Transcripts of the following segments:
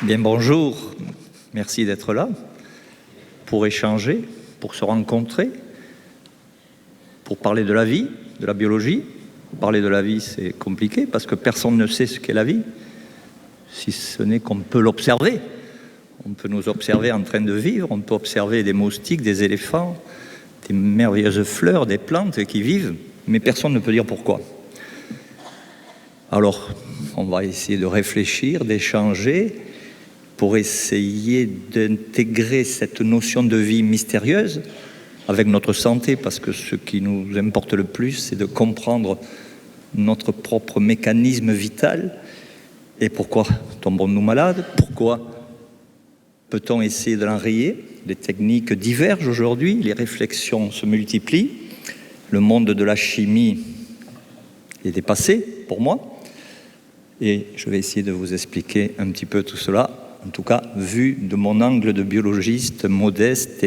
Bien, bonjour. Merci d'être là pour échanger, pour se rencontrer, pour parler de la vie, de la biologie. Parler de la vie, c'est compliqué parce que personne ne sait ce qu'est la vie, si ce n'est qu'on peut l'observer. On peut nous observer en train de vivre, on peut observer des moustiques, des éléphants, des merveilleuses fleurs, des plantes qui vivent, mais personne ne peut dire pourquoi. Alors, on va essayer de réfléchir, d'échanger, pour essayer d'intégrer cette notion de vie mystérieuse avec notre santé, parce que ce qui nous importe le plus, c'est de comprendre notre propre mécanisme vital et pourquoi tombons-nous malades, pourquoi peut-on essayer de l'enrayer. Les techniques divergent aujourd'hui, les réflexions se multiplient, le monde de la chimie est dépassé pour moi, et je vais essayer de vous expliquer un petit peu tout cela, en tout cas vu de mon angle de biologiste modeste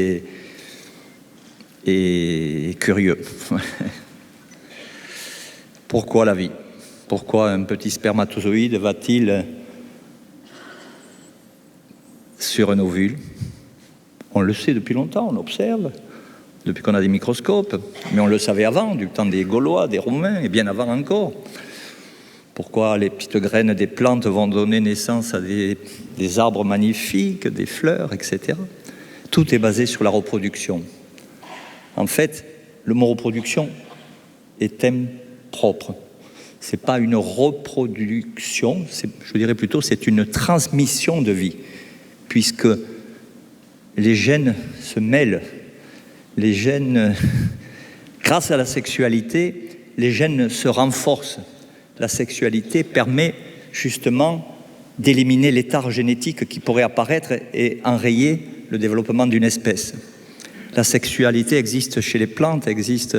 et curieux. Pourquoi la vie? Pourquoi un petit spermatozoïde va-t-il sur un ovule? On le sait depuis longtemps, on observe, depuis qu'on a des microscopes, mais on le savait avant, du temps des Gaulois, des Romains, et bien avant encore. Pourquoi les petites graines des plantes vont donner naissance à des arbres magnifiques, des fleurs, etc. Tout est basé sur la reproduction. En fait, le mot reproduction est impropre. Ce n'est pas une reproduction, je dirais plutôt c'est une transmission de vie, puisque les gènes se mêlent. Les gènes, grâce à la sexualité, les gènes se renforcent. La sexualité permet justement d'éliminer l'étard génétique qui pourrait apparaître et enrayer le développement d'une espèce. La sexualité existe chez les plantes, existe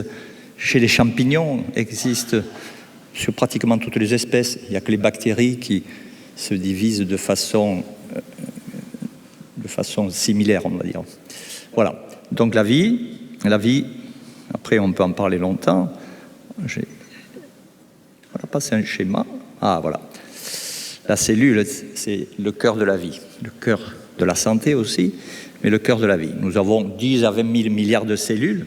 chez les champignons, existe sur pratiquement toutes les espèces. Il n'y a que les bactéries qui se divisent de façon similaire, on va dire. Voilà. Donc la vie, après on peut en parler longtemps. Voilà, passer un schéma. Ah, voilà. La cellule, c'est le cœur de la vie, le cœur de la santé aussi, mais le cœur de la vie. Nous avons 10 à 20 000 milliards de cellules.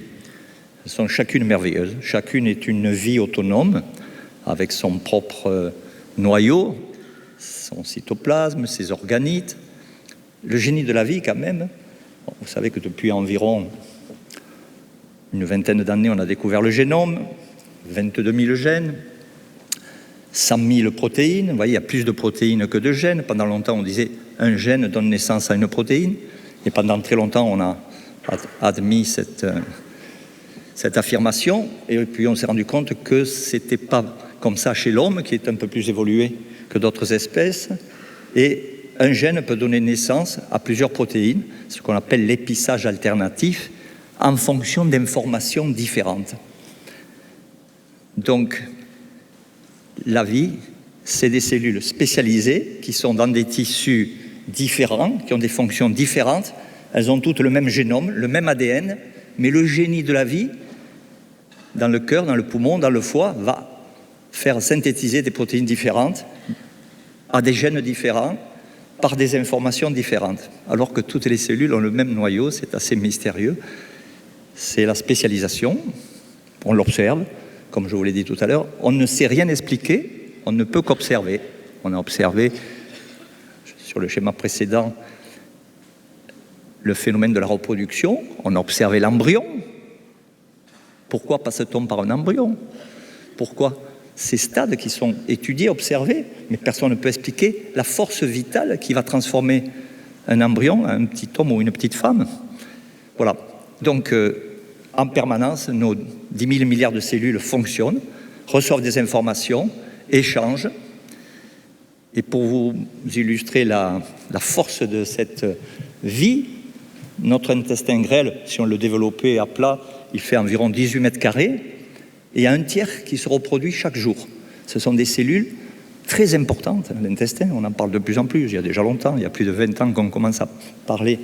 Elles sont chacune merveilleuses. Chacune est une vie autonome, avec son propre noyau, son cytoplasme, ses organites. Le génie de la vie, quand même. Vous savez que depuis environ une vingtaine d'années, on a découvert le génome, 22 000 gènes, 100 000 protéines. Vous voyez, il y a plus de protéines que de gènes. Pendant longtemps, on disait un gène donne naissance à une protéine. Et pendant très longtemps, on a admis cette affirmation. Et puis, on s'est rendu compte que ce n'était pas comme ça chez l'homme, qui est un peu plus évolué que d'autres espèces. Et un gène peut donner naissance à plusieurs protéines, ce qu'on appelle l'épissage alternatif, en fonction d'informations différentes. Donc, la vie, c'est des cellules spécialisées qui sont dans des tissus différents, qui ont des fonctions différentes. Elles ont toutes le même génome, le même ADN, mais le génie de la vie, dans le cœur, dans le poumon, dans le foie, va faire synthétiser des protéines différentes à des gènes différents par des informations différentes. Alors que toutes les cellules ont le même noyau, c'est assez mystérieux. C'est la spécialisation, on l'observe. Comme je vous l'ai dit tout à l'heure, on ne sait rien expliquer, on ne peut qu'observer. On a observé, sur le schéma précédent, le phénomène de la reproduction, on a observé l'embryon. Pourquoi passe-t-on par un embryon? Pourquoi ces stades qui sont étudiés, observés, mais personne ne peut expliquer la force vitale qui va transformer un embryon en un petit homme ou une petite femme? Voilà. Donc, en permanence, nos 10 000 milliards de cellules fonctionnent, reçoivent des informations, échangent. Et pour vous illustrer la force de cette vie, notre intestin grêle, si on le développait à plat, il fait environ 18 mètres carrés, et il y a un tiers qui se reproduit chaque jour. Ce sont des cellules très importantes, l'intestin, on en parle de plus en plus, il y a déjà longtemps, il y a plus de 20 ans qu'on commence à parler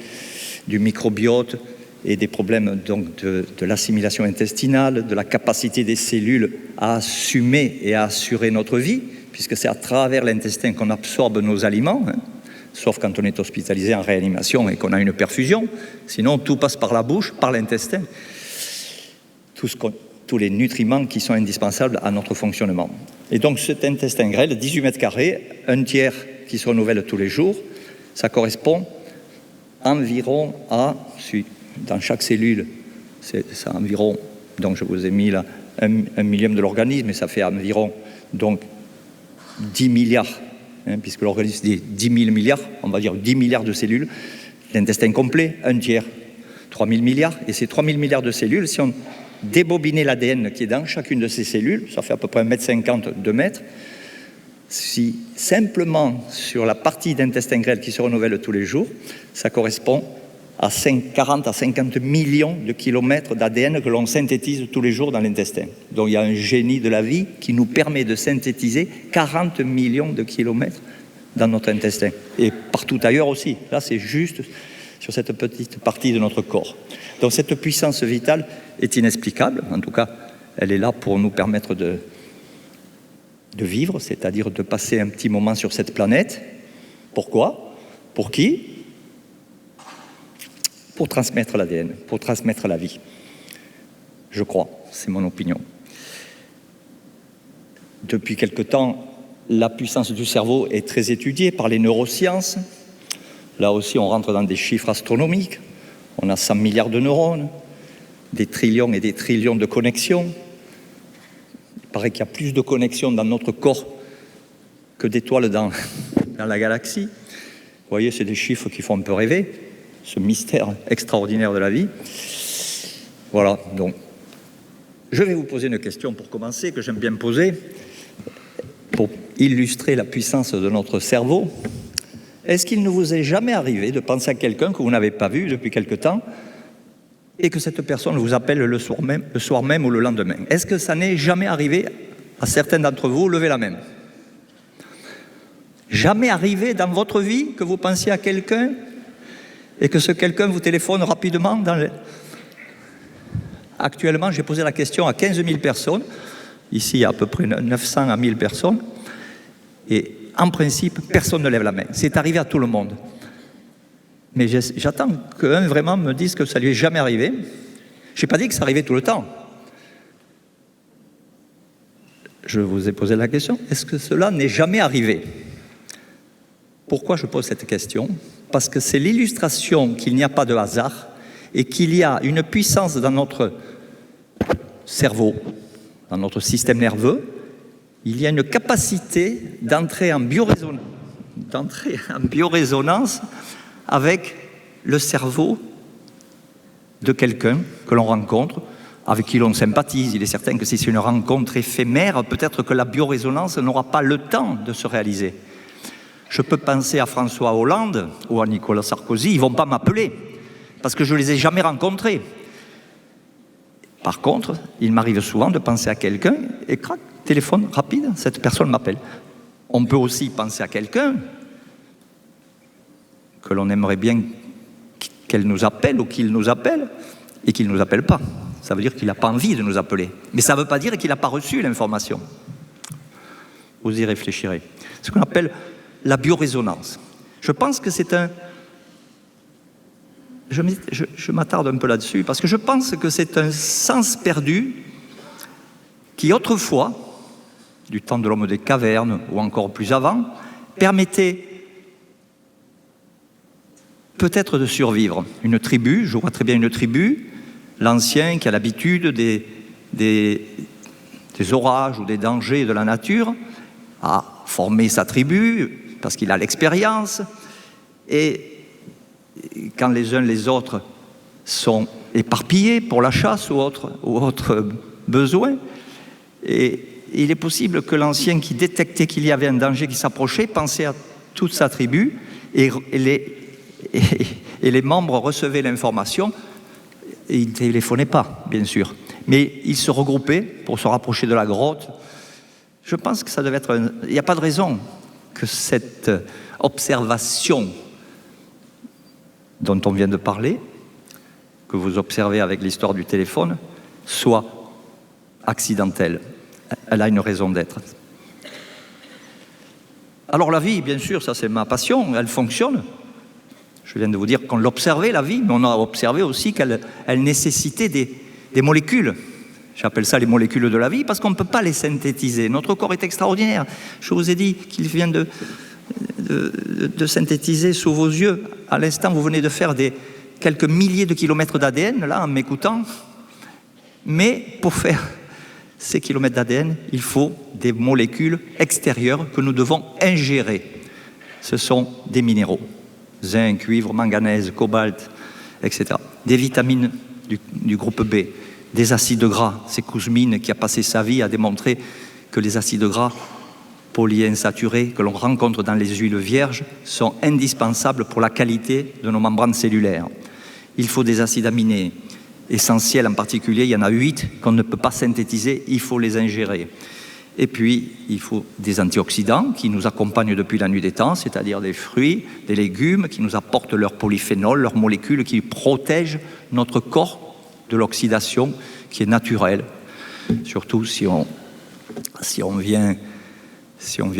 du microbiote, et des problèmes donc de l'assimilation intestinale, de la capacité des cellules à assumer et à assurer notre vie, puisque c'est à travers l'intestin qu'on absorbe nos aliments. sauf quand on est hospitalisé en réanimation et qu'on a une perfusion. Sinon, tout passe par la bouche, par l'intestin. Tous les nutriments qui sont indispensables à notre fonctionnement. Et donc cet intestin grêle, 18 mètres carrés, un tiers qui se renouvelle tous les jours, ça correspond environ à, dans chaque cellule, c'est environ, donc je vous ai mis là un millième de l'organisme, et ça fait environ donc 10 milliards, puisque l'organisme dit 10 000 milliards, on va dire 10 milliards de cellules, l'intestin complet, un tiers, 3 000 milliards, et ces 3 000 milliards de cellules, si on débobiner l'ADN qui est dans chacune de ces cellules, ça fait à peu près 1,50 m, 2 mètres. Si simplement sur la partie d'intestin grêle qui se renouvelle tous les jours, ça correspond à 40 à 50 millions de kilomètres d'ADN que l'on synthétise tous les jours dans l'intestin. Donc il y a un génie de la vie qui nous permet de synthétiser 40 millions de kilomètres dans notre intestin. Et partout ailleurs aussi. Là, c'est juste sur cette petite partie de notre corps. Donc cette puissance vitale est inexplicable, en tout cas elle est là pour nous permettre de vivre, c'est-à-dire de passer un petit moment sur cette planète. Pourquoi? Pour qui? Pour transmettre l'ADN, pour transmettre la vie. Je crois, c'est mon opinion. Depuis quelque temps, la puissance du cerveau est très étudiée par les neurosciences. Là aussi, on rentre dans des chiffres astronomiques. On a 100 milliards de neurones, des trillions et des trillions de connexions. Il paraît qu'il y a plus de connexions dans notre corps que d'étoiles dans la galaxie. Vous voyez, c'est des chiffres qui font un peu rêver, ce mystère extraordinaire de la vie. Voilà, donc, je vais vous poser une question pour commencer, que j'aime bien poser, pour illustrer la puissance de notre cerveau. Est-ce qu'il ne vous est jamais arrivé de penser à quelqu'un que vous n'avez pas vu depuis quelque temps et que cette personne vous appelle le soir même ou le lendemain? Est-ce que ça n'est jamais arrivé à certains d'entre vous? Levez la main. Jamais arrivé dans votre vie que vous pensiez à quelqu'un et que ce quelqu'un vous téléphone rapidement Actuellement, j'ai posé la question à 15 000 personnes. Ici, il y a à peu près 900 à 1000 personnes. Et en principe, personne ne lève la main. C'est arrivé à tout le monde. Mais j'attends qu'un vraiment me dise que ça lui est jamais arrivé. Je n'ai pas dit que ça arrivait tout le temps. Je vous ai posé la question, est-ce que cela n'est jamais arrivé? Pourquoi je pose cette question? Parce que c'est l'illustration qu'il n'y a pas de hasard et qu'il y a une puissance dans notre cerveau, dans notre système nerveux. Il y a une capacité d'entrer en biorésonance avec le cerveau de quelqu'un que l'on rencontre, avec qui l'on sympathise. Il est certain que si c'est une rencontre éphémère, peut-être que la biorésonance n'aura pas le temps de se réaliser. Je peux penser à François Hollande ou à Nicolas Sarkozy, ils ne vont pas m'appeler, parce que je ne les ai jamais rencontrés. Par contre, il m'arrive souvent de penser à quelqu'un, et crac, téléphone rapide, cette personne m'appelle. On peut aussi penser à quelqu'un que l'on aimerait bien qu'elle nous appelle ou qu'il nous appelle, et qu'il ne nous appelle pas. Ça veut dire qu'il n'a pas envie de nous appeler. Mais ça ne veut pas dire qu'il n'a pas reçu l'information. Vous y réfléchirez. Ce qu'on appelle la biorésonance. Je pense que c'est un... Je m'attarde un peu là-dessus, parce que je pense que c'est un sens perdu qui, autrefois, du temps de l'homme des cavernes, ou encore plus avant, permettait peut-être de survivre. Une tribu, je vois très bien une tribu, l'ancien qui a l'habitude des orages ou des dangers de la nature, a formé sa tribu, parce qu'il a l'expérience, et quand les uns les autres sont éparpillés pour la chasse ou autre besoin, et il est possible que l'ancien qui détectait qu'il y avait un danger qui s'approchait pensait à toute sa tribu, et les membres recevaient l'information, et ils ne téléphonaient pas, bien sûr, mais ils se regroupaient pour se rapprocher de la grotte. Je pense que ça devait être... Il n'y a pas de raison que cette observation dont on vient de parler, que vous observez avec l'histoire du téléphone, soit accidentelle. Elle a une raison d'être. Alors la vie, bien sûr, ça c'est ma passion, elle fonctionne. Je viens de vous dire qu'on l'observait, la vie, mais on a observé aussi qu'elle nécessitait des molécules. J'appelle ça les molécules de la vie parce qu'on ne peut pas les synthétiser. Notre corps est extraordinaire. Je vous ai dit qu'il vient de synthétiser sous vos yeux. À l'instant, vous venez de faire quelques milliers de kilomètres d'ADN, là, en m'écoutant. Mais pour faire ces kilomètres d'ADN, il faut des molécules extérieures que nous devons ingérer. Ce sont des minéraux. Zinc, cuivre, manganèse, cobalt, etc. Des vitamines du groupe B. Des acides gras. C'est Kouzmine qui a passé sa vie à démontrer que les acides gras polyinsaturés que l'on rencontre dans les huiles vierges sont indispensables pour la qualité de nos membranes cellulaires. Il faut des acides aminés essentiels en particulier, il y en a 8 qu'on ne peut pas synthétiser, il faut les ingérer. Et puis, il faut des antioxydants qui nous accompagnent depuis la nuit des temps, c'est-à-dire des fruits, des légumes qui nous apportent leurs polyphénols, leurs molécules qui protègent notre corps de l'oxydation qui est naturelle, surtout si on vient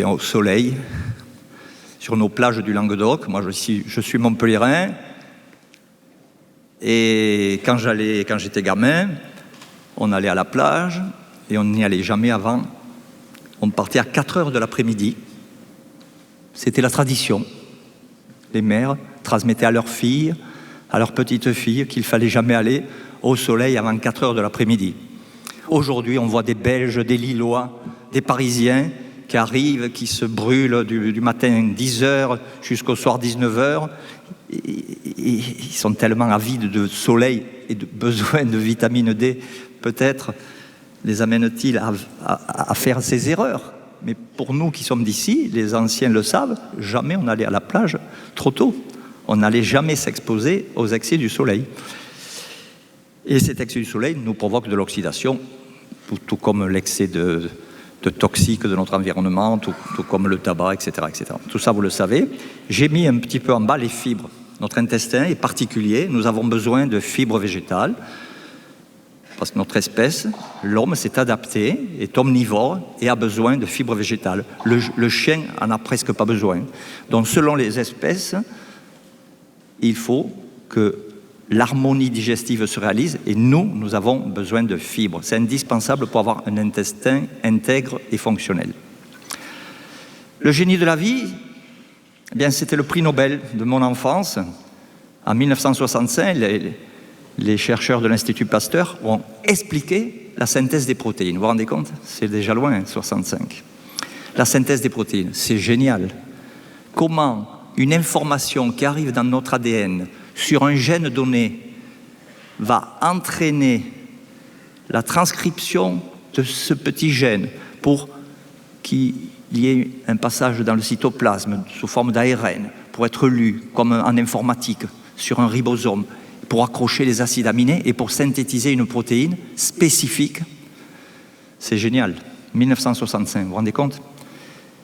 au soleil, sur nos plages du Languedoc. Moi, je suis montpelliérain, et quand j'étais gamin, on allait à la plage, et on n'y allait jamais avant. On partait à 4 heures de l'après-midi. C'était la tradition. Les mères transmettaient à leurs filles, à leurs petites filles, qu'il ne fallait jamais aller au soleil avant 4 heures de l'après-midi. Aujourd'hui, on voit des Belges, des Lillois, des Parisiens qui arrivent, qui se brûlent du matin 10 heures jusqu'au soir 19 heures. Et ils sont tellement avides de soleil et de besoin de vitamine D, peut-être les amène-t-il à faire ces erreurs. Mais pour nous qui sommes d'ici, les anciens le savent, jamais on n'allait à la plage trop tôt. On n'allait jamais s'exposer aux excès du soleil. Et cet excès du soleil nous provoque de l'oxydation, tout comme l'excès de toxiques de notre environnement, tout comme le tabac, etc., etc. Tout ça, vous le savez. J'ai mis un petit peu en bas les fibres. Notre intestin est particulier. Nous avons besoin de fibres végétales parce que notre espèce, l'homme, s'est adapté, est omnivore et a besoin de fibres végétales. Le chien en a presque pas besoin. Donc, selon les espèces, il faut que l'harmonie digestive se réalise et nous avons besoin de fibres. C'est indispensable pour avoir un intestin intègre et fonctionnel. Le génie de la vie, eh bien, c'était le prix Nobel de mon enfance. En 1965, les chercheurs de l'Institut Pasteur ont expliqué la synthèse des protéines. Vous vous rendez compte? C'est déjà loin, 65. La synthèse des protéines, c'est génial. Comment une information qui arrive dans notre ADN sur un gène donné va entraîner la transcription de ce petit gène pour qu'il y ait un passage dans le cytoplasme sous forme d'ARN pour être lu comme en informatique sur un ribosome, pour accrocher les acides aminés et pour synthétiser une protéine spécifique. C'est génial. 1965, vous vous rendez compte?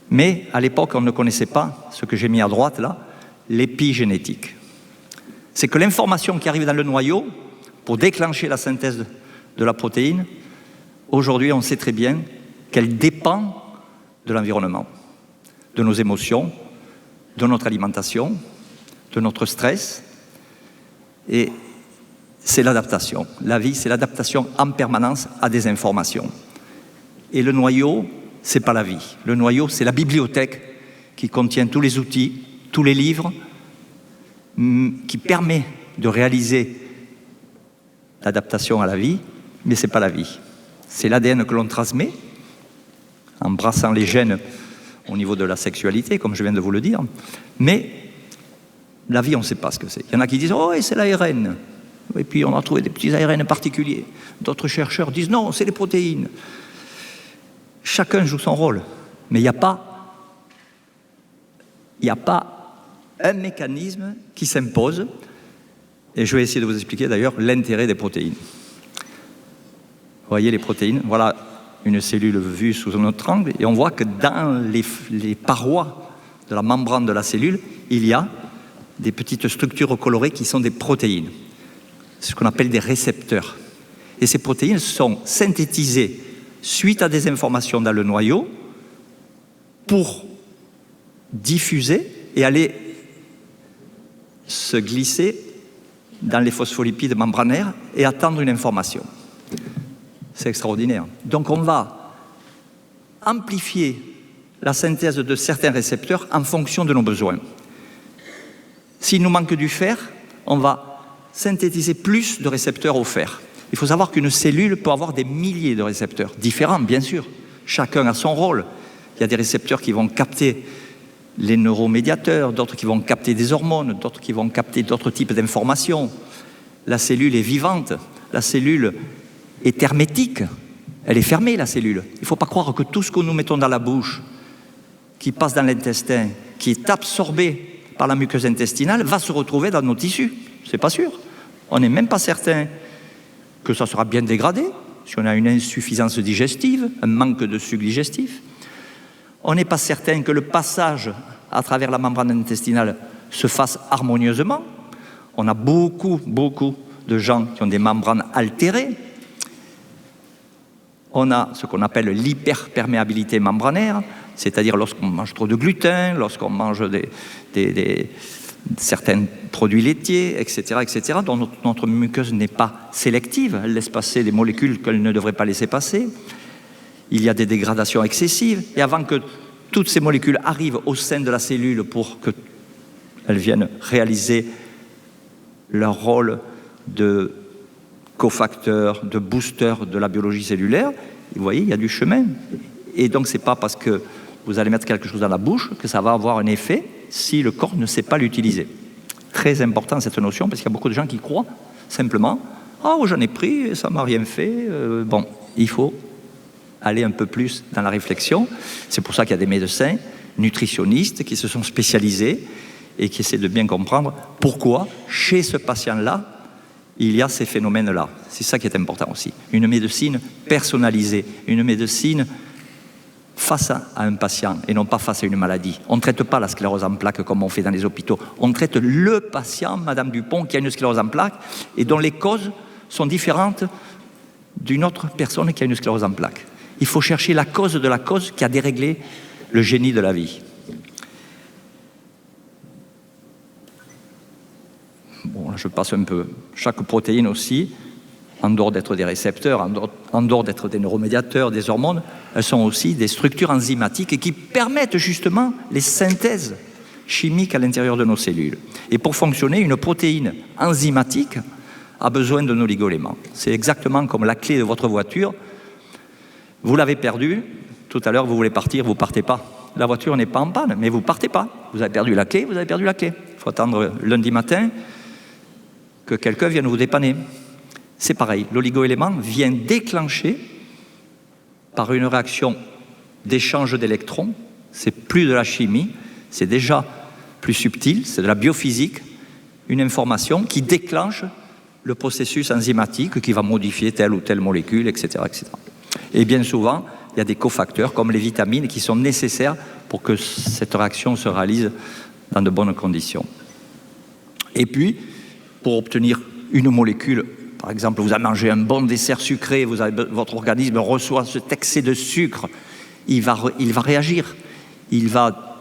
Mais à l'époque, on ne connaissait pas ce que j'ai mis à droite là, l'épigénétique. C'est que l'information qui arrive dans le noyau, pour déclencher la synthèse de la protéine, aujourd'hui, on sait très bien qu'elle dépend de l'environnement, de nos émotions, de notre alimentation, de notre stress. Et c'est l'adaptation. La vie, c'est l'adaptation en permanence à des informations. Et le noyau, c'est pas la vie. Le noyau, c'est la bibliothèque qui contient tous les outils, tous les livres, qui permet de réaliser l'adaptation à la vie, mais ce n'est pas la vie. C'est l'ADN que l'on transmet, en brassant les gènes au niveau de la sexualité, comme je viens de vous le dire, mais la vie, on ne sait pas ce que c'est. Il y en a qui disent « Oh, c'est l'ARN ». Et puis on a trouvé des petits ARN particuliers. D'autres chercheurs disent « Non, c'est les protéines ». Chacun joue son rôle, mais il n'y a pas un mécanisme qui s'impose, et je vais essayer de vous expliquer d'ailleurs l'intérêt des protéines. Vous voyez les protéines, voilà une cellule vue sous un autre angle, et on voit que dans les parois de la membrane de la cellule, il y a des petites structures colorées qui sont des protéines, ce qu'on appelle des récepteurs. Et ces protéines sont synthétisées suite à des informations dans le noyau pour diffuser et aller se glisser dans les phospholipides membranaires et attendre une information. C'est extraordinaire. Donc on va amplifier la synthèse de certains récepteurs en fonction de nos besoins. S'il nous manque du fer, on va synthétiser plus de récepteurs au fer. Il faut savoir qu'une cellule peut avoir des milliers de récepteurs, différents bien sûr, chacun a son rôle. Il y a des récepteurs qui vont capter les neuromédiateurs, d'autres qui vont capter des hormones, d'autres qui vont capter d'autres types d'informations. La cellule est vivante, la cellule est hermétique, elle est fermée la cellule. Il ne faut pas croire que tout ce que nous mettons dans la bouche, qui passe dans l'intestin, qui est absorbé par la muqueuse intestinale, va se retrouver dans nos tissus. C'est pas sûr. On n'est même pas certain que ça sera bien dégradé, si on a une insuffisance digestive, un manque de sucre digestif. On n'est pas certain que le passage à travers la membrane intestinale se fasse harmonieusement. On a beaucoup de gens qui ont des membranes altérées. On a ce qu'on appelle l'hyperperméabilité membranaire, c'est-à-dire lorsqu'on mange trop de gluten, lorsqu'on mange certains produits laitiers, etc., dont notre muqueuse n'est pas sélective, elle laisse passer des molécules qu'elle ne devrait pas laisser passer. Il y a des dégradations excessives, et avant que toutes ces molécules arrivent au sein de la cellule pour qu'elles viennent réaliser leur rôle de cofacteur, de booster de la biologie cellulaire, vous voyez, il y a du chemin. Et donc, ce n'est pas parce que vous allez mettre quelque chose dans la bouche que ça va avoir un effet si le corps ne sait pas l'utiliser. Très important cette notion, parce qu'il y a beaucoup de gens qui croient simplement « Ah, oh, j'en ai pris, ça ne m'a rien fait. » Bon, il faut aller un peu plus dans la réflexion. C'est pour ça qu'il y a des médecins, nutritionnistes qui se sont spécialisés et qui essaient de bien comprendre pourquoi, chez ce patient-là, il y a ces phénomènes-là. C'est ça qui est important aussi. Une médecine personnalisée, une médecine face à un patient et non pas face à une maladie. On ne traite pas la sclérose en plaques comme on fait dans les hôpitaux. On traite le patient, Madame Dupont, qui a une sclérose en plaques et dont les causes sont différentes d'une autre personne qui a une sclérose en plaques. Il faut chercher la cause de la cause qui a déréglé le génie de la vie. Bon, là, je passe un peu. Chaque protéine aussi, en dehors d'être des récepteurs, en dehors d'être des neuromédiateurs, des hormones, elles sont aussi des structures enzymatiques qui permettent justement les synthèses chimiques à l'intérieur de nos cellules. Et pour fonctionner, une protéine enzymatique a besoin d'un oligoélément. C'est exactement comme la clé de votre voiture. Vous l'avez perdue, tout à l'heure vous voulez partir, vous ne partez pas. La voiture n'est pas en panne, mais vous ne partez pas. Vous avez perdu la clé, vous avez perdu la clé. Il faut attendre lundi matin que quelqu'un vienne vous dépanner. C'est pareil, l'oligoélément vient déclencher par une réaction d'échange d'électrons, c'est plus de la chimie, c'est déjà plus subtil, c'est de la biophysique, une information qui déclenche le processus enzymatique qui va modifier telle ou telle molécule, etc., etc. Et bien souvent, il y a des cofacteurs comme les vitamines qui sont nécessaires pour que cette réaction se réalise dans de bonnes conditions. Et puis, pour obtenir une molécule, par exemple, vous avez mangé un bon dessert sucré, votre organisme reçoit cet excès de sucre, il va réagir, il va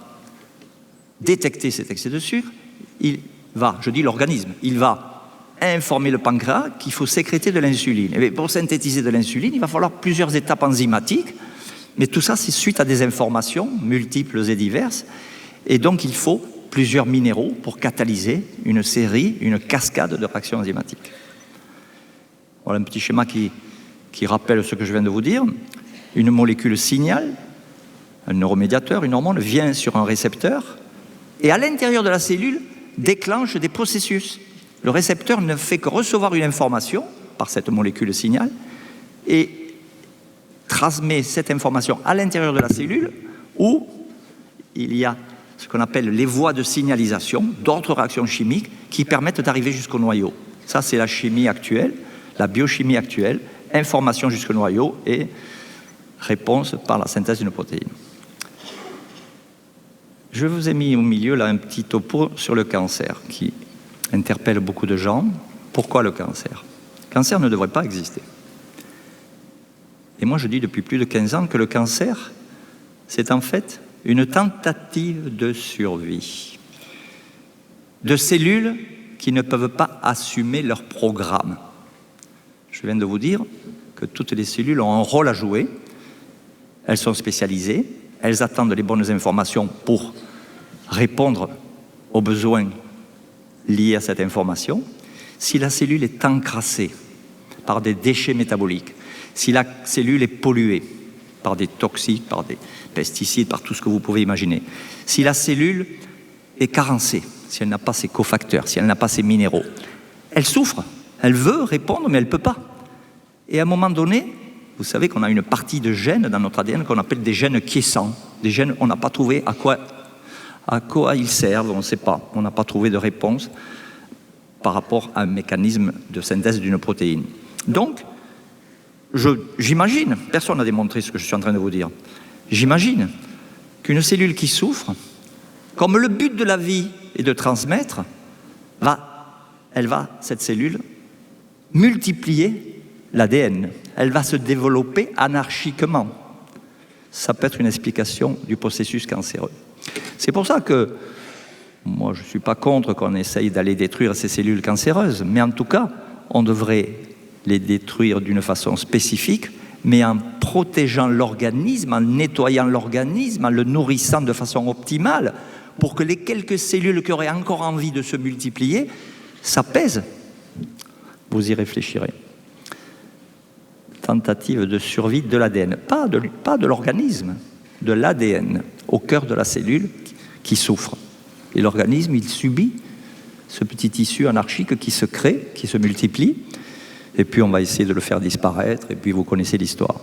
détecter cet excès de sucre, l'organisme, il va informer le pancréas qu'il faut sécréter de l'insuline. Et pour synthétiser de l'insuline, il va falloir plusieurs étapes enzymatiques, mais tout ça, c'est suite à des informations multiples et diverses, et donc il faut plusieurs minéraux pour catalyser une série, une cascade de réactions enzymatiques. Voilà un petit schéma qui rappelle ce que je viens de vous dire. Une molécule signale, un neuromédiateur, une hormone, vient sur un récepteur et à l'intérieur de la cellule déclenche des processus. Le récepteur ne fait que recevoir une information par cette molécule signal et transmet cette information à l'intérieur de la cellule où il y a ce qu'on appelle les voies de signalisation d'autres réactions chimiques qui permettent d'arriver jusqu'au noyau. Ça, c'est la chimie actuelle, la biochimie actuelle, information jusqu'au noyau et réponse par la synthèse d'une protéine. Je vous ai mis au milieu là un petit topo sur le cancer qui interpelle beaucoup de gens. Pourquoi le cancer ? Le cancer ne devrait pas exister. Et moi, je dis depuis plus de 15 ans que le cancer, c'est en fait une tentative de survie de cellules qui ne peuvent pas assumer leur programme. Je viens de vous dire que toutes les cellules ont un rôle à jouer. Elles sont spécialisées, elles attendent les bonnes informations pour répondre aux besoins liés à cette information. Si la cellule est encrassée par des déchets métaboliques, si la cellule est polluée par des toxiques, par des pesticides, par tout ce que vous pouvez imaginer, si la cellule est carencée, si elle n'a pas ses cofacteurs, si elle n'a pas ses minéraux, elle souffre, elle veut répondre mais elle ne peut pas. Et à un moment donné, vous savez qu'on a une partie de gènes dans notre ADN qu'on appelle des gènes quiescents. Des gènes, on n'a pas trouvé à quoi ils servent, on ne sait pas. On n'a pas trouvé de réponse par rapport à un mécanisme de synthèse d'une protéine. Donc, j'imagine, personne n'a démontré ce que je suis en train de vous dire, j'imagine qu'une cellule qui souffre, comme le but de la vie est de transmettre, cette cellule, multiplier l'ADN. Elle va se développer anarchiquement. Ça peut être une explication du processus cancéreux. C'est pour ça que moi, je ne suis pas contre qu'on essaye d'aller détruire ces cellules cancéreuses, mais en tout cas, on devrait les détruire d'une façon spécifique, mais en protégeant l'organisme, en nettoyant l'organisme, en le nourrissant de façon optimale, pour que les quelques cellules qui auraient encore envie de se multiplier s'apaisent. Vous y réfléchirez. Tentative de survie de l'ADN, pas de l'organisme, de l'ADN, au cœur de la cellule qui souffre. Et l'organisme, il subit ce petit tissu anarchique qui se crée, qui se multiplie, et puis on va essayer de le faire disparaître, et puis vous connaissez l'histoire.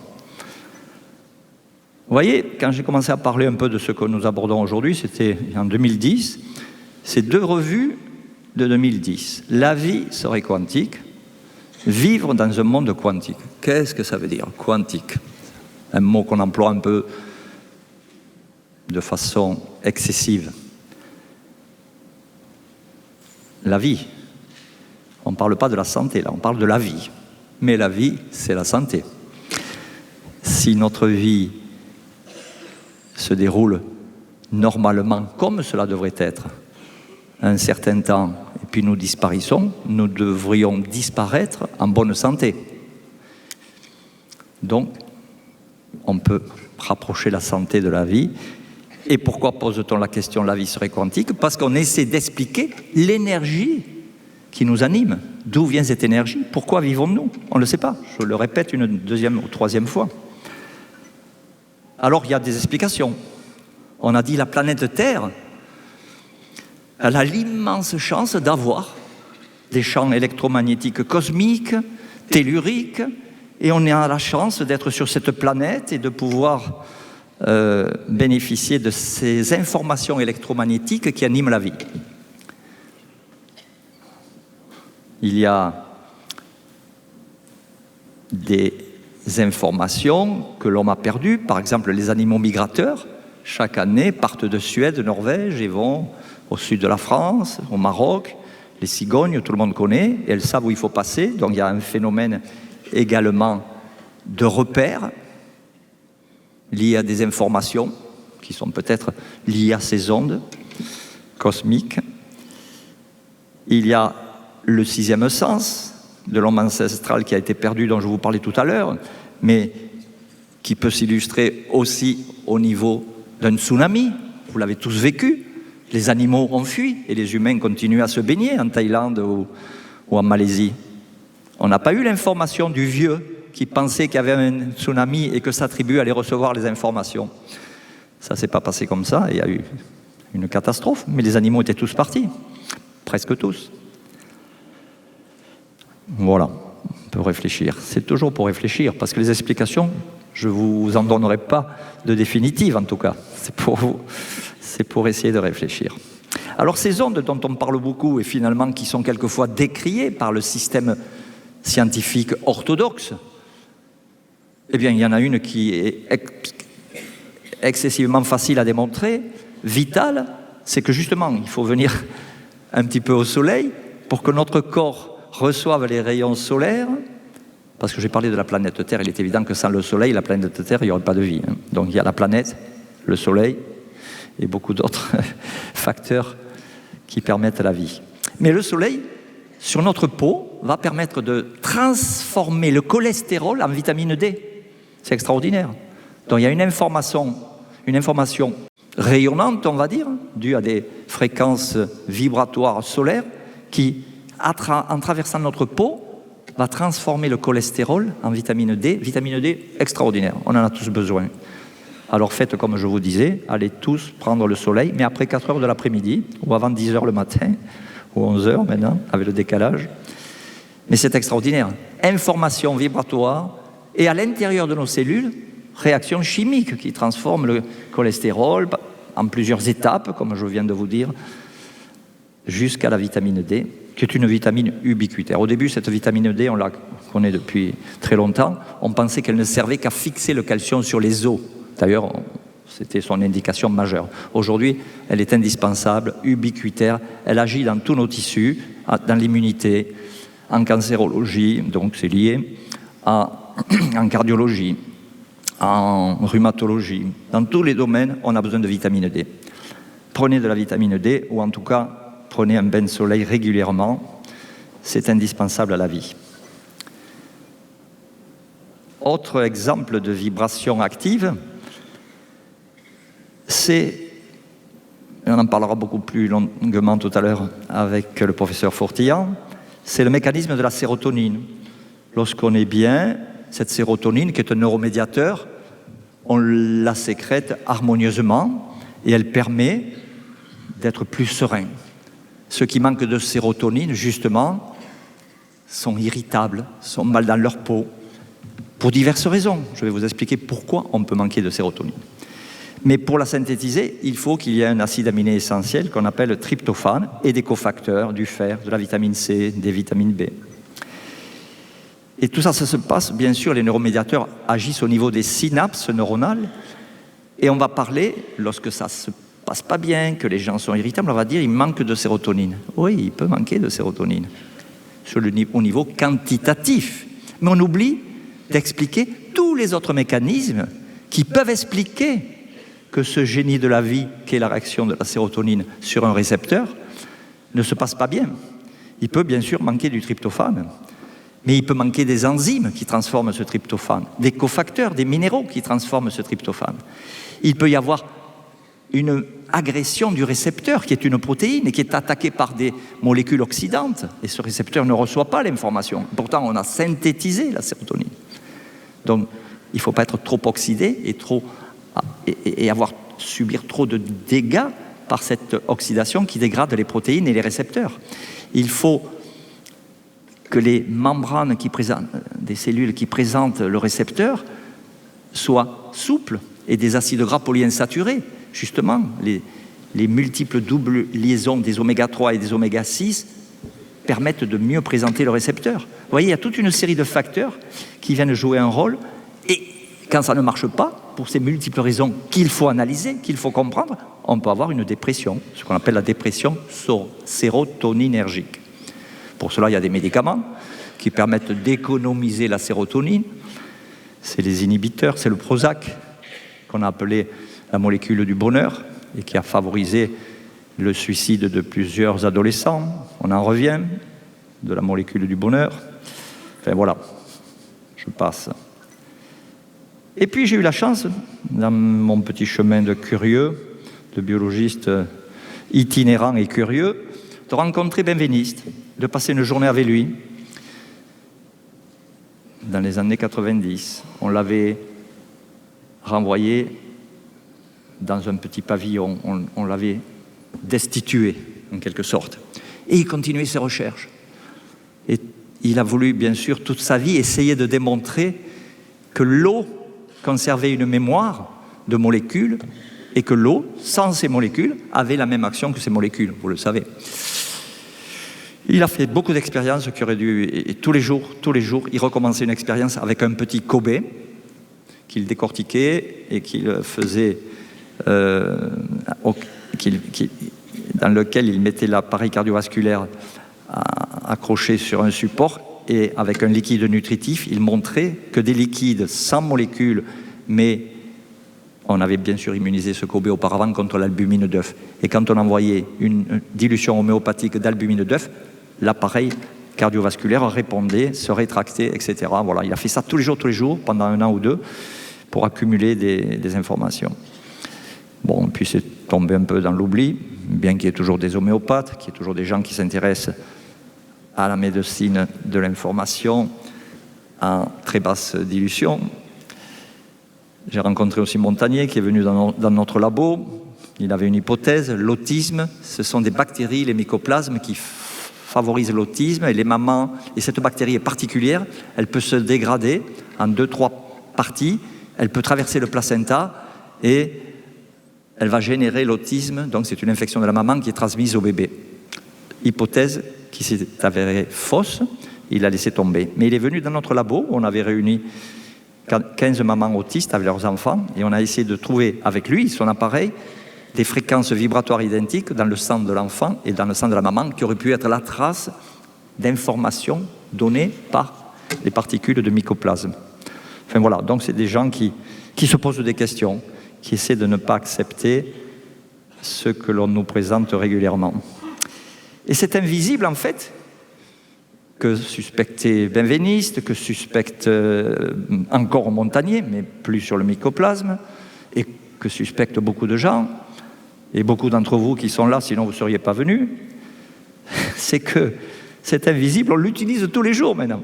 Vous voyez, quand j'ai commencé à parler un peu de ce que nous abordons aujourd'hui, c'était en 2010, ces deux revues de 2010. La vie serait quantique, vivre dans un monde quantique. Qu'est-ce que ça veut dire, quantique? Un mot qu'on emploie un peu de façon excessive. La vie. On ne parle pas de la santé, là, on parle de la vie. Mais la vie, c'est la santé. Si notre vie se déroule normalement comme cela devrait être, un certain temps, et puis nous disparaissons, nous devrions disparaître en bonne santé. Donc, on peut rapprocher la santé de la vie. Et pourquoi pose-t-on la question « la vie serait quantique » ? Parce qu'on essaie d'expliquer l'énergie qui nous anime. D'où vient cette énergie? Pourquoi vivons-nous? On ne le sait pas. Je le répète une deuxième ou troisième fois. Alors, il y a des explications. On a dit la planète Terre, elle a l'immense chance d'avoir des champs électromagnétiques cosmiques, telluriques, et on a la chance d'être sur cette planète et de pouvoir bénéficier de ces informations électromagnétiques qui animent la vie. Il y a des informations que l'homme a perdues, par exemple les animaux migrateurs, chaque année partent de Suède, de Norvège et vont au sud de la France, au Maroc, les cigognes, tout le monde connaît, et elles savent où il faut passer, donc il y a un phénomène également de repères liés à des informations qui sont peut-être liées à ces ondes cosmiques. Il y a le sixième sens de l'homme ancestral qui a été perdu, dont je vous parlais tout à l'heure, mais qui peut s'illustrer aussi au niveau d'un tsunami. Vous l'avez tous vécu. Les animaux ont fui et les humains continuent à se baigner en Thaïlande ou en Malaisie. On n'a pas eu l'information du vieux qui pensait qu'il y avait un tsunami et que sa tribu allait recevoir les informations. Ça ne s'est pas passé comme ça, il y a eu une catastrophe, mais les animaux étaient tous partis, presque tous. Voilà, on peut réfléchir. C'est toujours pour réfléchir, parce que les explications, je ne vous en donnerai pas de définitives en tout cas. C'est pour essayer de réfléchir. Alors ces ondes dont on parle beaucoup et finalement qui sont quelquefois décriées par le système scientifique orthodoxe, eh bien il y en a une qui est excessivement facile à démontrer, vitale, c'est que justement il faut venir un petit peu au soleil pour que notre corps reçoive les rayons solaires, parce que j'ai parlé de la planète Terre, il est évident que sans le soleil, la planète Terre, il n'y aurait pas de vie. Donc il y a la planète, le soleil, et beaucoup d'autres facteurs qui permettent la vie. Mais le soleil, sur notre peau, va permettre de transformer le cholestérol en vitamine D. C'est extraordinaire. Donc il y a une information rayonnante, on va dire, due à des fréquences vibratoires solaires qui, en traversant notre peau, va transformer le cholestérol en vitamine D. Vitamine D extraordinaire, on en a tous besoin. Alors faites comme je vous disais, allez tous prendre le soleil, mais après 4 heures de l'après-midi, ou avant 10 heures le matin, ou 11 heures maintenant, avec le décalage. Mais c'est extraordinaire. Information vibratoire, et à l'intérieur de nos cellules, réaction chimique qui transforme le cholestérol en plusieurs étapes, comme je viens de vous dire, jusqu'à la vitamine D, qui est une vitamine ubiquitaire. Au début, cette vitamine D, on la connaît depuis très longtemps, on pensait qu'elle ne servait qu'à fixer le calcium sur les os. D'ailleurs, c'était son indication majeure. Aujourd'hui, elle est indispensable, ubiquitaire, elle agit dans tous nos tissus, dans l'immunité, en cancérologie, donc c'est lié, en cardiologie, en rhumatologie. Dans tous les domaines, on a besoin de vitamine D. Prenez de la vitamine D, ou en tout cas, prenez un bain de soleil régulièrement. C'est indispensable à la vie. Autre exemple de vibration active, on en parlera beaucoup plus longuement tout à l'heure avec le professeur Fortillan, c'est le mécanisme de la sérotonine. Lorsqu'on est bien, cette sérotonine, qui est un neuromédiateur, on la sécrète harmonieusement et elle permet d'être plus serein. Ceux qui manquent de sérotonine, justement, sont irritables, sont mal dans leur peau, pour diverses raisons. Je vais vous expliquer pourquoi on peut manquer de sérotonine. Mais pour la synthétiser, il faut qu'il y ait un acide aminé essentiel qu'on appelle le tryptophane et des cofacteurs, du fer, de la vitamine C, des vitamines B. Et tout ça, ça se passe, bien sûr, les neuromédiateurs agissent au niveau des synapses neuronales et on va parler, lorsque ça se passe pas bien, que les gens sont irritables, on va dire il manque de sérotonine. Oui, il peut manquer de sérotonine au niveau quantitatif. Mais on oublie d'expliquer tous les autres mécanismes qui peuvent expliquer que ce génie de la vie, qui est la réaction de la sérotonine sur un récepteur, ne se passe pas bien. Il peut bien sûr manquer du tryptophane, mais il peut manquer des enzymes qui transforment ce tryptophane, des cofacteurs, des minéraux qui transforment ce tryptophane. Il peut y avoir une agression du récepteur, qui est une protéine et qui est attaquée par des molécules oxydantes, et ce récepteur ne reçoit pas l'information. Pourtant, on a synthétisé la sérotonine. Donc, il ne faut pas être trop oxydé et subir trop de dégâts par cette oxydation qui dégrade les protéines et les récepteurs. Il faut que les membranes des cellules qui présentent le récepteur soient souples et des acides gras polyinsaturés. Justement, les multiples doubles liaisons des oméga-3 et des oméga-6 permettent de mieux présenter le récepteur. Vous voyez, il y a toute une série de facteurs qui viennent jouer un rôle et quand ça ne marche pas, pour ces multiples raisons qu'il faut analyser, qu'il faut comprendre, on peut avoir une dépression, ce qu'on appelle la dépression sérotoninergique. Pour cela, il y a des médicaments qui permettent d'économiser la sérotonine. C'est les inhibiteurs, c'est le Prozac, qu'on a appelé la molécule du bonheur, et qui a favorisé le suicide de plusieurs adolescents. On en revient de la molécule du bonheur. Enfin voilà, je passe. Et puis j'ai eu la chance, dans mon petit chemin de curieux, de biologiste itinérant et curieux, de rencontrer Benveniste, de passer une journée avec lui. Dans les années 90, on l'avait renvoyé dans un petit pavillon, on l'avait destitué, en quelque sorte. Et il continuait ses recherches. Et il a voulu, bien sûr, toute sa vie, essayer de démontrer que l'eau conservait une mémoire de molécules et que l'eau, sans ces molécules, avait la même action que ces molécules, vous le savez. Il a fait beaucoup d'expériences qui auraient dû... Et tous les jours, il recommençait une expérience avec un petit Kobe qu'il décortiquait et qu'il faisait... dans lequel il mettait l'appareil cardiovasculaire accroché sur un support et avec un liquide nutritif, il montrait que des liquides sans molécules mais on avait bien sûr immunisé ce Kobe auparavant contre l'albumine d'œuf. Et quand on envoyait une dilution homéopathique d'albumine d'œuf, l'appareil cardiovasculaire répondait, se rétractait, etc. Voilà, il a fait ça tous les jours, pendant 1 an ou 2, pour accumuler des informations. Bon, puis c'est tombé un peu dans l'oubli, bien qu'il y ait toujours des homéopathes, qu'il y ait toujours des gens qui s'intéressent à la médecine de l'information en très basse dilution. J'ai rencontré aussi Montagnier qui est venu dans notre labo. Il avait une hypothèse, l'autisme, ce sont des bactéries, les mycoplasmes, qui favorisent l'autisme, et les mamans, et cette bactérie est particulière, elle peut se dégrader en 2-3 parties, elle peut traverser le placenta et elle va générer l'autisme, donc c'est une infection de la maman qui est transmise au bébé. Hypothèse qui s'est avérée fausse, il a laissé tomber. Mais il est venu dans notre labo, on avait réuni 15 mamans autistes avec leurs enfants, et on a essayé de trouver avec lui, son appareil, des fréquences vibratoires identiques dans le sang de l'enfant et dans le sang de la maman, qui auraient pu être la trace d'informations données par les particules de mycoplasme. Enfin voilà, donc c'est des gens qui se posent des questions, qui essaient de ne pas accepter ce que l'on nous présente régulièrement. Et c'est invisible, en fait, que suspectait Benveniste, que suspecte encore Montagnier, mais plus sur le mycoplasme, et que suspectent beaucoup de gens, et beaucoup d'entre vous qui sont là, sinon vous ne seriez pas venus, c'est que cet invisible, on l'utilise tous les jours maintenant.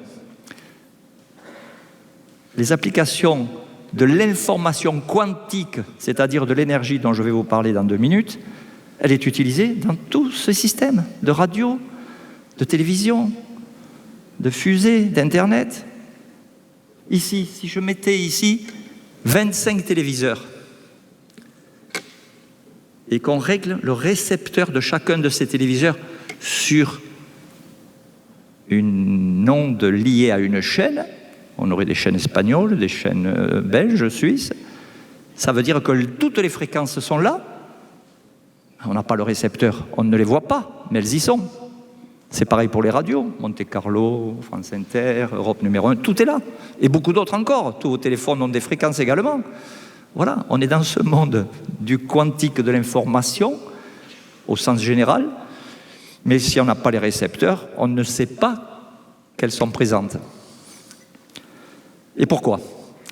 Les applications de l'information quantique, c'est-à-dire de l'énergie dont je vais vous parler dans 2 minutes, elle est utilisée dans tous ces systèmes de radio, de télévision, de fusées, d'Internet. Ici, si je mettais ici 25 téléviseurs et qu'on règle le récepteur de chacun de ces téléviseurs sur une onde liée à une chaîne, on aurait des chaînes espagnoles, des chaînes belges, suisses, ça veut dire que toutes les fréquences sont là. On n'a pas le récepteur, on ne les voit pas, mais elles y sont. C'est pareil pour les radios, Monte Carlo, France Inter, Europe numéro 1, tout est là. Et beaucoup d'autres encore, tous vos téléphones ont des fréquences également. Voilà, on est dans ce monde du quantique de l'information, au sens général, mais si on n'a pas les récepteurs, on ne sait pas qu'elles sont présentes. Et pourquoi?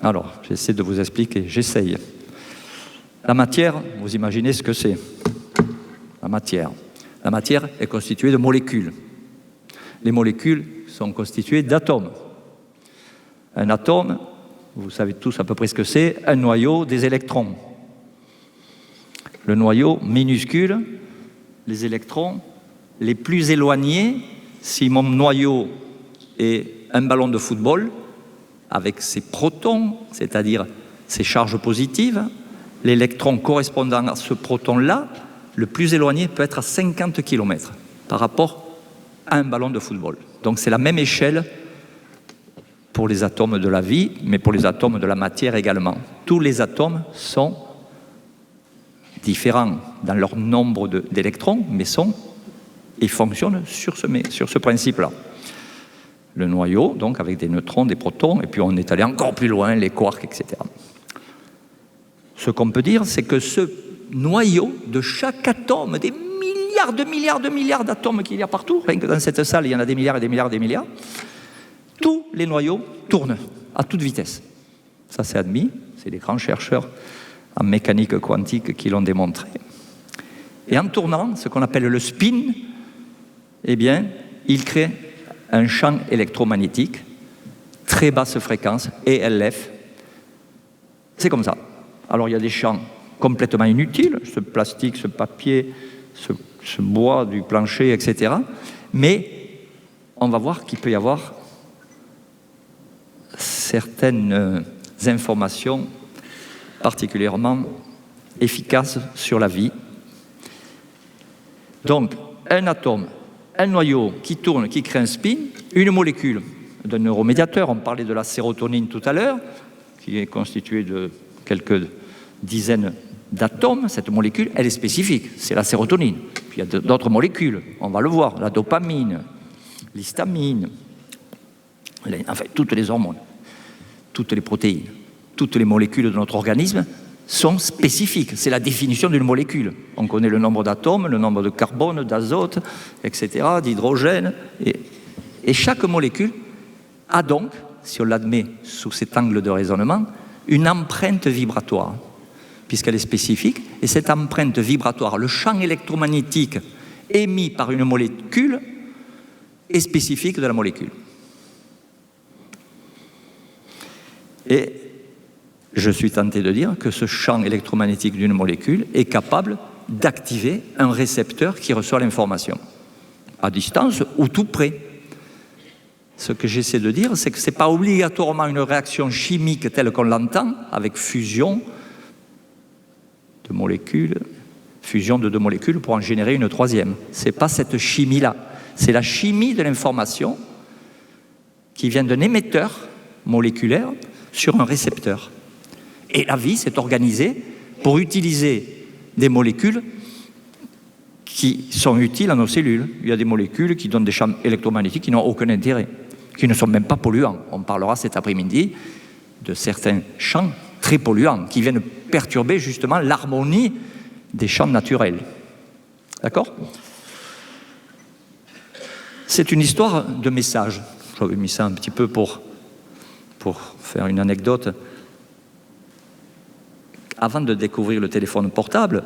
Alors, j'essaie de vous expliquer, j'essaye. La matière, vous imaginez ce que c'est? La matière. La matière est constituée de molécules. Les molécules sont constituées d'atomes. Un atome, vous savez tous à peu près ce que c'est, un noyau, des électrons. Le noyau minuscule, les électrons, les plus éloignés, si mon noyau est un ballon de football, avec ses protons, c'est-à-dire ses charges positives, l'électron correspondant à ce proton-là, le plus éloigné peut être à 50 km par rapport à un ballon de football. Donc c'est la même échelle pour les atomes de la vie, mais pour les atomes de la matière également. Tous les atomes sont différents dans leur nombre d'électrons, mais et fonctionnent sur ce principe-là. Le noyau, donc avec des neutrons, des protons, et puis on est allé encore plus loin, les quarks, etc. Ce qu'on peut dire, c'est que ce noyau de chaque atome, des milliards d'atomes qu'il y a partout, rien que dans cette salle, il y en a des milliards et des milliards et des milliards, tous les noyaux tournent à toute vitesse. Ça, c'est admis, c'est les grands chercheurs en mécanique quantique qui l'ont démontré. Et en tournant, ce qu'on appelle le spin, eh bien, il crée un champ électromagnétique, très basse fréquence, ELF. C'est comme ça. Alors, il y a des champs complètement inutiles, ce plastique, ce papier, ce bois du plancher, etc. Mais on va voir qu'il peut y avoir certaines informations particulièrement efficaces sur la vie. Donc, un atome, un noyau qui tourne, qui crée un spin, une molécule d'un neuromédiateur, on parlait de la sérotonine tout à l'heure, qui est constituée de quelques dizaines d'atomes. Cette molécule, elle est spécifique, c'est la sérotonine. Puis il y a d'autres molécules, on va le voir, la dopamine, l'histamine, enfin toutes les hormones, toutes les protéines, toutes les molécules de notre organisme sont spécifiques. C'est la définition d'une molécule. On connaît le nombre d'atomes, le nombre de carbone, d'azote, etc., d'hydrogène. Et chaque molécule a donc, si on l'admet sous cet angle de raisonnement, une empreinte vibratoire, puisqu'elle est spécifique. Et cette empreinte vibratoire, le champ électromagnétique émis par une molécule, est spécifique de la molécule. Et je suis tenté de dire que ce champ électromagnétique d'une molécule est capable d'activer un récepteur qui reçoit l'information, à distance ou tout près. Ce que j'essaie de dire, c'est que ce n'est pas obligatoirement une réaction chimique telle qu'on l'entend, avec fusion de molécules, fusion de deux molécules pour en générer une troisième. Ce n'est pas cette chimie-là. C'est la chimie de l'information qui vient d'un émetteur moléculaire sur un récepteur. Et la vie s'est organisée pour utiliser des molécules qui sont utiles à nos cellules. Il y a des molécules qui donnent des champs électromagnétiques qui n'ont aucun intérêt, qui ne sont même pas polluants. On parlera cet après-midi de certains champs très polluants qui viennent perturber justement l'harmonie des champs naturels. D'accord ? C'est une histoire de message. J'avais mis ça un petit peu pour faire une anecdote. Avant de découvrir le téléphone portable,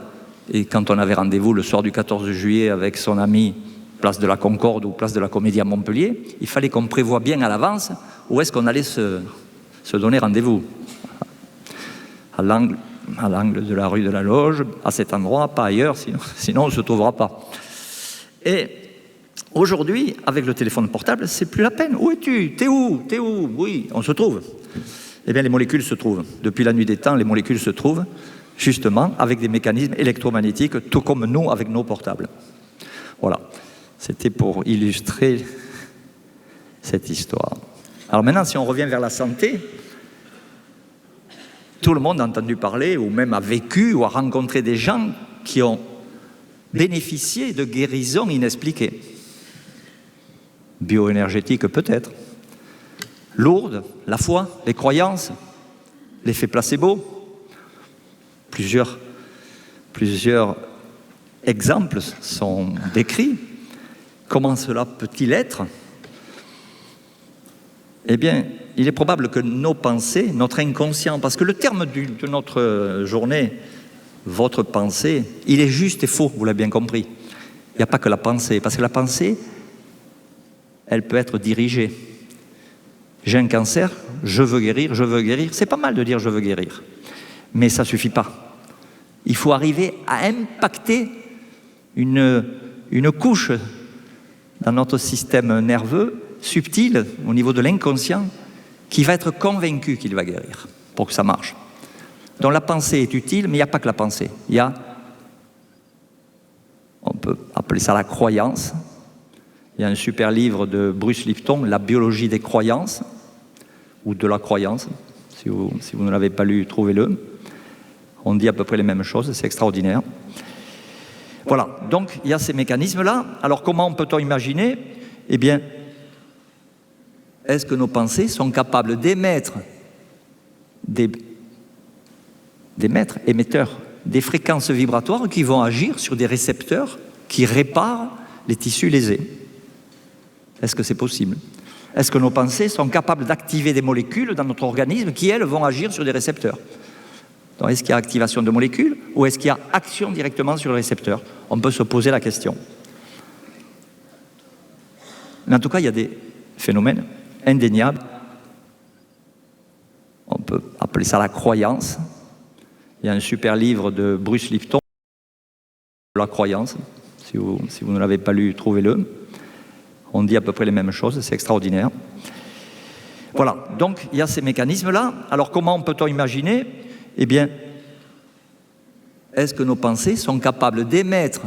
et quand on avait rendez-vous le soir du 14 juillet avec son ami, place de la Concorde ou place de la Comédie à Montpellier, il fallait qu'on prévoie bien à l'avance où est-ce qu'on allait se donner rendez-vous. À l'angle de la rue de la Loge, à cet endroit, pas ailleurs, sinon on ne se trouvera pas. Et aujourd'hui, avec le téléphone portable, c'est plus la peine. Où es-tu ? T'es où ? T'es où ? Oui, on se trouve. Eh bien, les molécules se trouvent. Depuis la nuit des temps, les molécules se trouvent, justement, avec des mécanismes électromagnétiques, tout comme nous avec nos portables. Voilà. C'était pour illustrer cette histoire. Alors maintenant, si on revient vers la santé, tout le monde a entendu parler, ou même a vécu, ou a rencontré des gens qui ont bénéficié de guérisons inexpliquées. Bioénergétiques peut-être. Lourdes, la foi, les croyances, l'effet placebo. Plusieurs exemples sont décrits. Comment cela peut-il être ? Eh bien, il est probable que nos pensées, notre inconscient, parce que le terme de notre journée, votre pensée, il est juste et faux, vous l'avez bien compris. Il n'y a pas que la pensée, parce que la pensée, elle peut être dirigée. J'ai un cancer, je veux guérir, je veux guérir. C'est pas mal de dire je veux guérir, mais ça ne suffit pas. Il faut arriver à impacter une couche dans notre système nerveux subtil, au niveau de l'inconscient, qui va être convaincu qu'il va guérir pour que ça marche. Donc la pensée est utile, mais il n'y a pas que la pensée. Il y a, on peut appeler ça la croyance. Il y a un super livre de Bruce Lipton, La biologie des croyances, ou de la croyance. Si vous ne l'avez pas lu, trouvez-le. On dit à peu près les mêmes choses, c'est extraordinaire. Voilà, donc il y a ces mécanismes-là. Alors comment peut-on imaginer ? Eh bien, est-ce que nos pensées sont capables d'émettre émetteurs, des fréquences vibratoires qui vont agir sur des récepteurs qui réparent les tissus lésés ? Est-ce que c'est possible ? Est-ce que nos pensées sont capables d'activer des molécules dans notre organisme qui, elles, vont agir sur des récepteurs ? Donc, est-ce qu'il y a activation de molécules ou est-ce qu'il y a action directement sur le récepteur ? On peut se poser la question. Mais en tout cas, il y a des phénomènes indéniables. On peut appeler ça la croyance. Il y a un super livre de Bruce Lipton, La croyance. Si vous ne l'avez pas lu, trouvez-le. On dit à peu près les mêmes choses, c'est extraordinaire. Voilà, donc il y a ces mécanismes-là. Alors comment peut-on imaginer ? Eh bien, est-ce que nos pensées sont capables d'émettre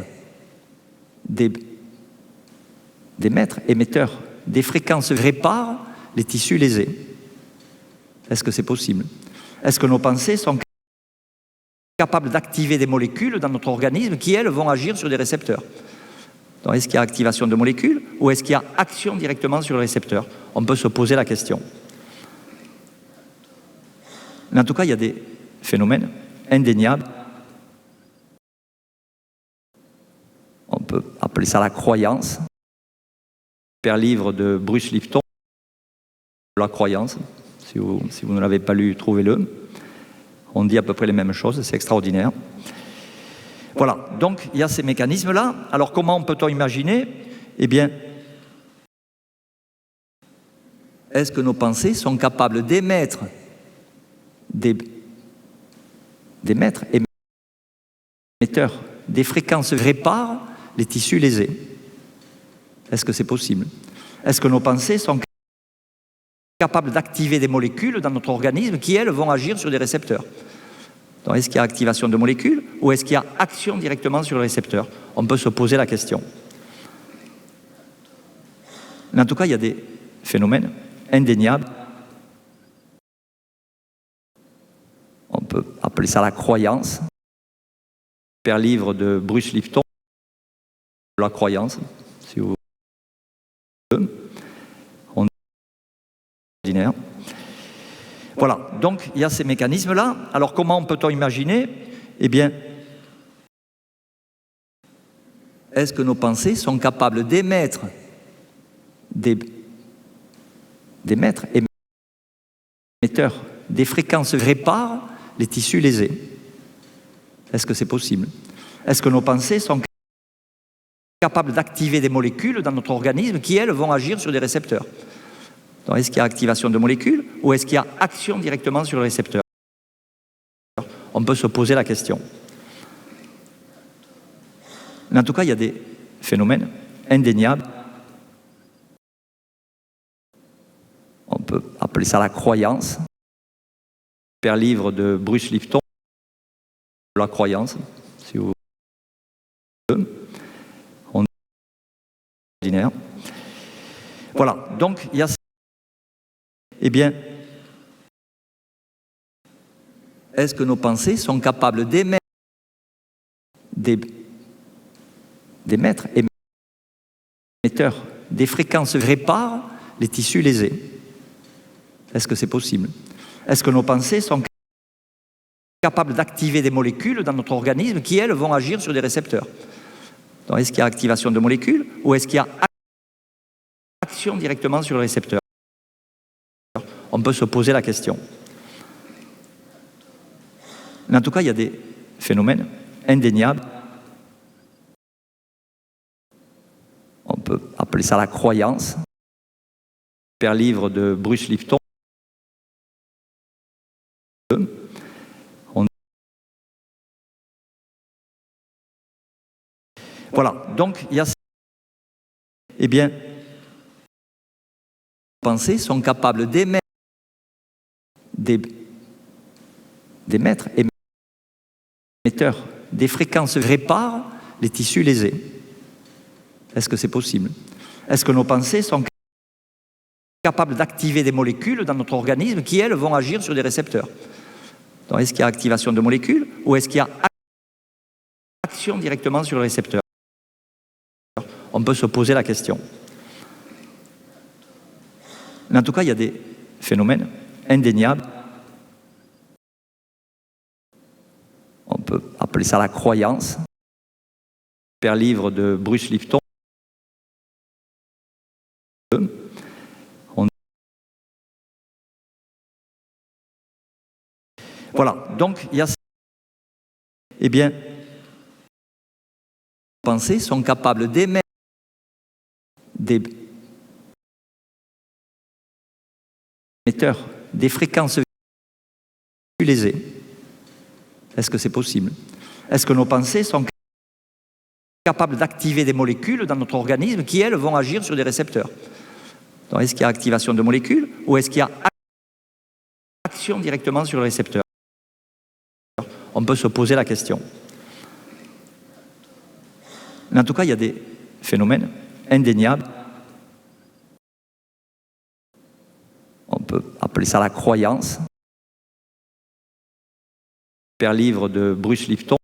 émetteurs, des fréquences qui réparent les tissus lésés ? Est-ce que c'est possible ? Est-ce que nos pensées sont capables d'activer des molécules dans notre organisme qui, elles, vont agir sur des récepteurs ? Donc, est-ce qu'il y a activation de molécules ou est-ce qu'il y a action directement sur le récepteur ? On peut se poser la question. Mais en tout cas, il y a des phénomènes indéniable. On peut appeler ça la croyance. Super livre de Bruce Lipton, La croyance. Si vous ne l'avez pas lu, trouvez-le. On dit à peu près les mêmes choses, c'est extraordinaire. Voilà, donc il y a ces mécanismes-là. Alors comment peut-on imaginer? Eh bien, est-ce que nos pensées sont capables d'émettre émetteurs des fréquences qui réparent les tissus lésés? Est-ce que c'est possible? Est-ce que nos pensées sont capables d'activer des molécules dans notre organisme qui, elles, vont agir sur des récepteurs? Donc, est-ce qu'il y a activation de molécules ou est-ce qu'il y a action directement sur le récepteur? On peut se poser la question. Mais en tout cas, il y a des phénomènes indéniables. On peut appeler ça la croyance. Super livre de Bruce Lipton, La croyance, si vous voulez. On dit ordinaire. Voilà, donc il y a ces mécanismes-là. Alors comment peut-on imaginer? Eh bien, est-ce que nos pensées sont capables d'émettre émetteurs des fréquences qui réparent les tissus lésés? Est-ce que c'est possible? Est-ce que nos pensées sont capables d'activer des molécules dans notre organisme qui, elles, vont agir sur des récepteurs? Donc, est-ce qu'il y a activation de molécules ou est-ce qu'il y a action directement sur le récepteur? On peut se poser la question. Mais en tout cas, il y a des phénomènes indéniables. On peut appeler ça la croyance. Super livre de Bruce Lipton, La croyance, si vous voulez. On dit ordinaire. Voilà, donc il y a... Eh bien, est-ce que nos pensées sont capables d'émettre émetteurs des fréquences qui réparent les tissus lésés? Est-ce que c'est possible? Est-ce que nos pensées sont capables d'activer des molécules dans notre organisme qui, elles, vont agir sur des récepteurs? Donc, est-ce qu'il y a activation de molécules ou est-ce qu'il y a action directement sur le récepteur? On peut se poser la question. Mais en tout cas, il y a des phénomènes indéniables. On peut appeler ça la croyance. Super livre de Bruce Lipton. Voilà, donc il y a... Eh bien, nos pensées sont capables d'émettre émetteurs des fréquences qui réparent les tissus lésés. Est-ce que c'est possible? Est-ce que nos pensées sont capables d'activer des molécules dans notre organisme qui, elles, vont agir sur des récepteurs? Donc, est-ce qu'il y a activation de molécules ou est-ce qu'il y a action directement sur le récepteur? On peut se poser la question. Mais en tout cas, il y a des phénomènes indéniables. On peut appeler ça la croyance. Super livre de Bruce Lipton. Voilà, donc il y a... Eh bien, nos pensées sont capables d'émettre des fréquences lésées. Est-ce que c'est possible? Est-ce que nos pensées sont capables d'activer des molécules dans notre organisme qui, elles, vont agir sur des récepteurs? Donc, est-ce qu'il y a activation de molécules ou est-ce qu'il y a action directement sur le récepteur? On peut se poser la question. Mais en tout cas, il y a des phénomènes indéniables. On peut appeler ça la croyance. Super livre de Bruce Lipton.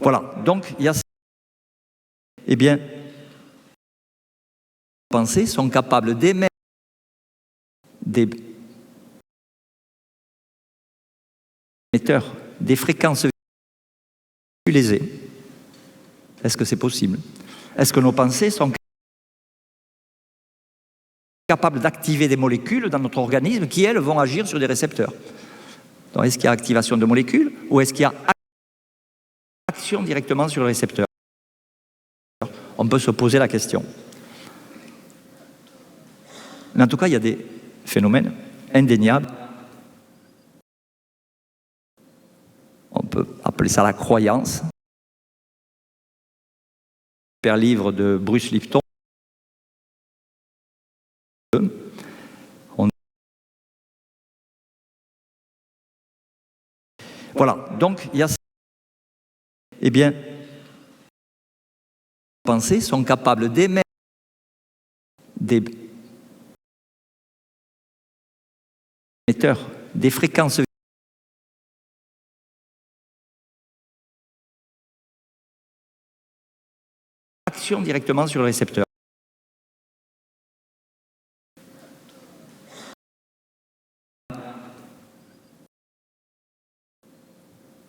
Voilà, donc il y a... Eh bien, pensées sont capables d'émettre des émetteurs, des fréquences plus lésées. Est-ce que c'est possible? Est-ce que nos pensées sont capables d'activer des molécules dans notre organisme qui, elles, vont agir sur des récepteurs? Donc, est-ce qu'il y a activation de molécules ou est-ce qu'il y a action directement sur le récepteur? On peut se poser la question. Mais en tout cas, il y a des phénomènes indéniables. On peut appeler ça la croyance. Super livre de Bruce Lipton. Voilà, donc il y a... Eh bien, les pensées sont capables d'émettre des émetteurs, des fréquences action directement sur le récepteur.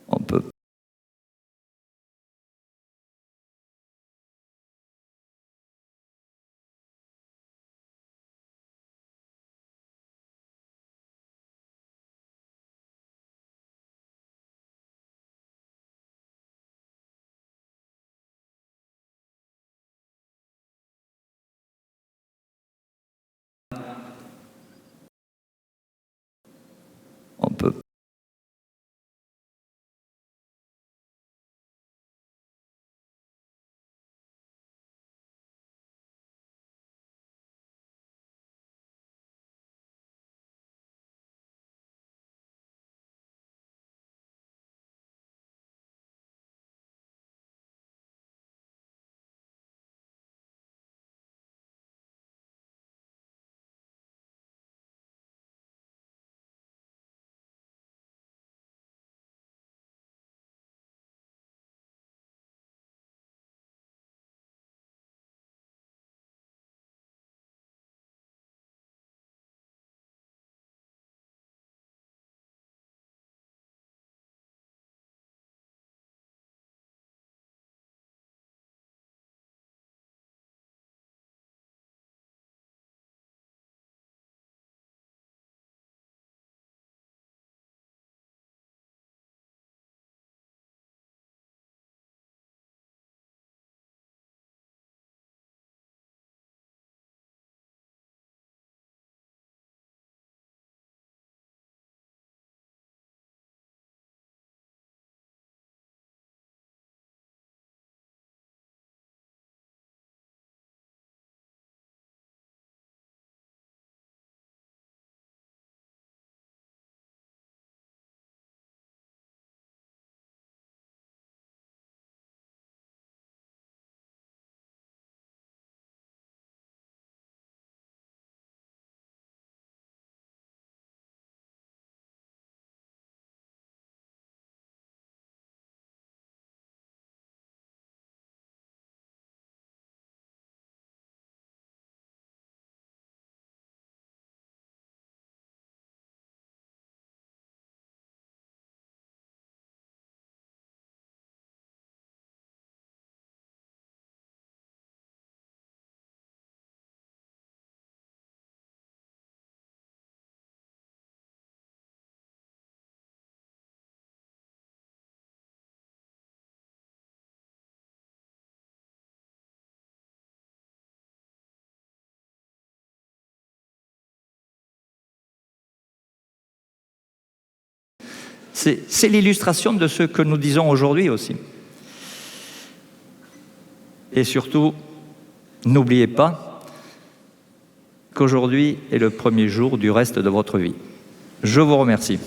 On peut c'est l'illustration de ce que nous disons aujourd'hui aussi. Et surtout, n'oubliez pas qu'aujourd'hui est le premier jour du reste de votre vie. Je vous remercie.